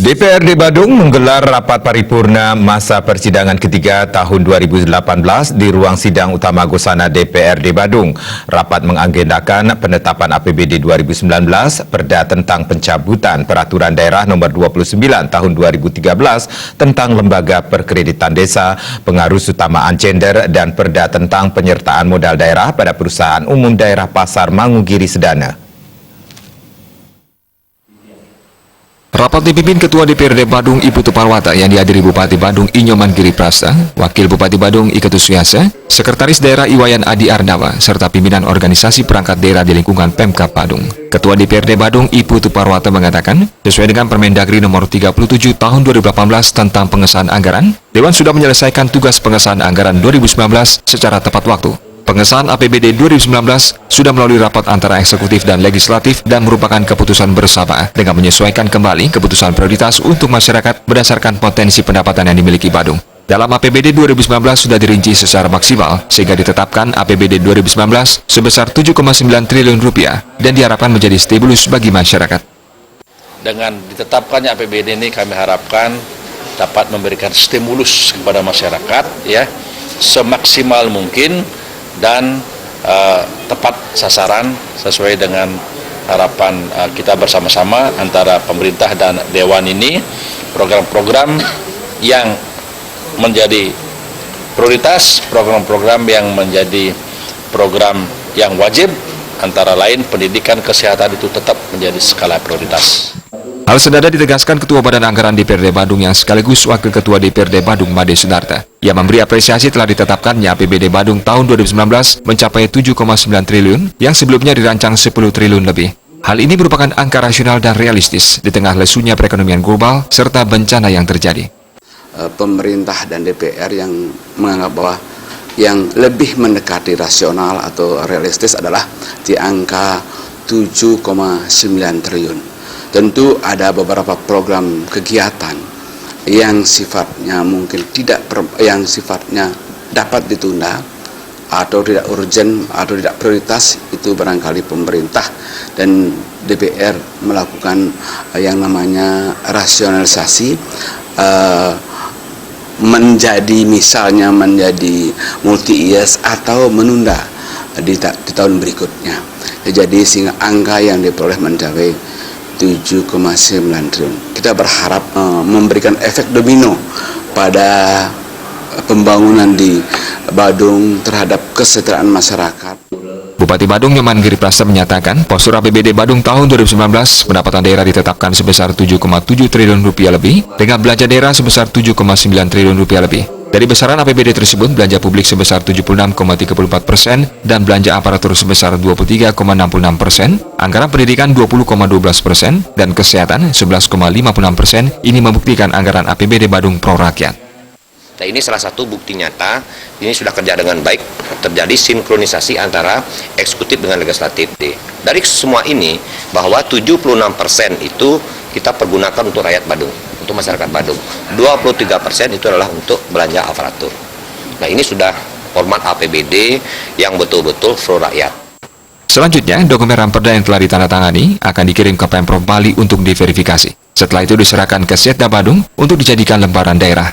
DPRD Badung menggelar rapat paripurna masa persidangan ketiga tahun 2018 di ruang sidang utama Gosana DPRD Badung. Rapat mengagendakan penetapan APBD 2019, Perda tentang pencabutan Peraturan Daerah Nomor 29 Tahun 2013 tentang Lembaga Perkreditan Desa, Pengarus Utamaan Gender, dan Perda tentang penyertaan modal daerah pada Perusahaan Umum Daerah Pasar Mangugiri Sedana. Rapat dipimpin Ketua DPRD Badung Ibu Tuparwata yang dihadiri Bupati Badung Inyoman Giri Prasta, Wakil Bupati Badung Iketus Suyasa, Sekretaris Daerah Iwayan Adi Arnawa, serta pimpinan organisasi perangkat daerah di lingkungan Pemkab Badung. Ketua DPRD Badung Ibu Tuparwata mengatakan, sesuai dengan Permendagri Nomor 37 Tahun 2018 tentang pengesahan anggaran, Dewan sudah menyelesaikan tugas pengesahan anggaran 2019 secara tepat waktu. Pengesahan APBD 2019 sudah melalui rapat antara eksekutif dan legislatif dan merupakan keputusan bersama dengan menyesuaikan kembali keputusan prioritas untuk masyarakat berdasarkan potensi pendapatan yang dimiliki Badung. Dalam APBD 2019 sudah dirinci secara maksimal sehingga ditetapkan APBD 2019 sebesar 7,9 triliun rupiah dan diharapkan menjadi stimulus bagi masyarakat. Dengan ditetapkannya APBD ini kami harapkan dapat memberikan stimulus kepada masyarakat ya semaksimal mungkin dan tepat sasaran sesuai dengan harapan kita bersama-sama antara pemerintah dan Dewan ini, program-program yang menjadi prioritas, program-program yang menjadi program yang wajib, antara lain pendidikan, kesehatan itu tetap menjadi skala prioritas. Hal senada ditegaskan Ketua Badan Anggaran DPRD Badung yang sekaligus Wakil Ketua DPRD Badung Made Sunarta. Ia memberi apresiasi telah ditetapkannya APBD Badung tahun 2019 mencapai 7,9 triliun yang sebelumnya dirancang 10 triliun lebih. Hal ini merupakan angka rasional dan realistis di tengah lesunya perekonomian global serta bencana yang terjadi. Pemerintah dan DPR yang menganggap bahwa yang lebih mendekati rasional atau realistis adalah di angka 7,9 triliun. Tentu ada beberapa program kegiatan yang sifatnya mungkin yang sifatnya dapat ditunda atau tidak urgent atau tidak prioritas, itu barangkali pemerintah dan DPR melakukan yang namanya rasionalisasi misalnya menjadi multi years atau menunda di tahun berikutnya. Jadi sehingga angka yang diperoleh mencapai 7,9 triliun. Kita berharap memberikan efek domino pada pembangunan di Badung terhadap kesejahteraan masyarakat. Bupati Badung Nyoman Giri Prasta menyatakan, postur APBD Badung tahun 2019 pendapatan daerah ditetapkan sebesar 7,7 triliun rupiah lebih dengan belanja daerah sebesar 7,9 triliun rupiah lebih. Dari besaran APBD tersebut, belanja publik sebesar 76,34% dan belanja aparatur sebesar 23,66%, anggaran pendidikan 20,12% dan kesehatan 11,56%. Ini membuktikan anggaran APBD Badung pro rakyat. Nah, ini salah satu bukti nyata, ini sudah kerja dengan baik, terjadi sinkronisasi antara eksekutif dengan legislatif. Dari semua ini, bahwa 76% itu kita pergunakan untuk rakyat Badung, untuk masyarakat Badung. 23% itu adalah untuk belanja aparatur. Nah, ini sudah format APBD yang betul-betul pro rakyat. Selanjutnya, dokumen Ramperda yang telah ditandatangani akan dikirim ke Pemprov Bali untuk diverifikasi. Setelah itu diserahkan ke Setda Badung untuk dijadikan lembaran daerah.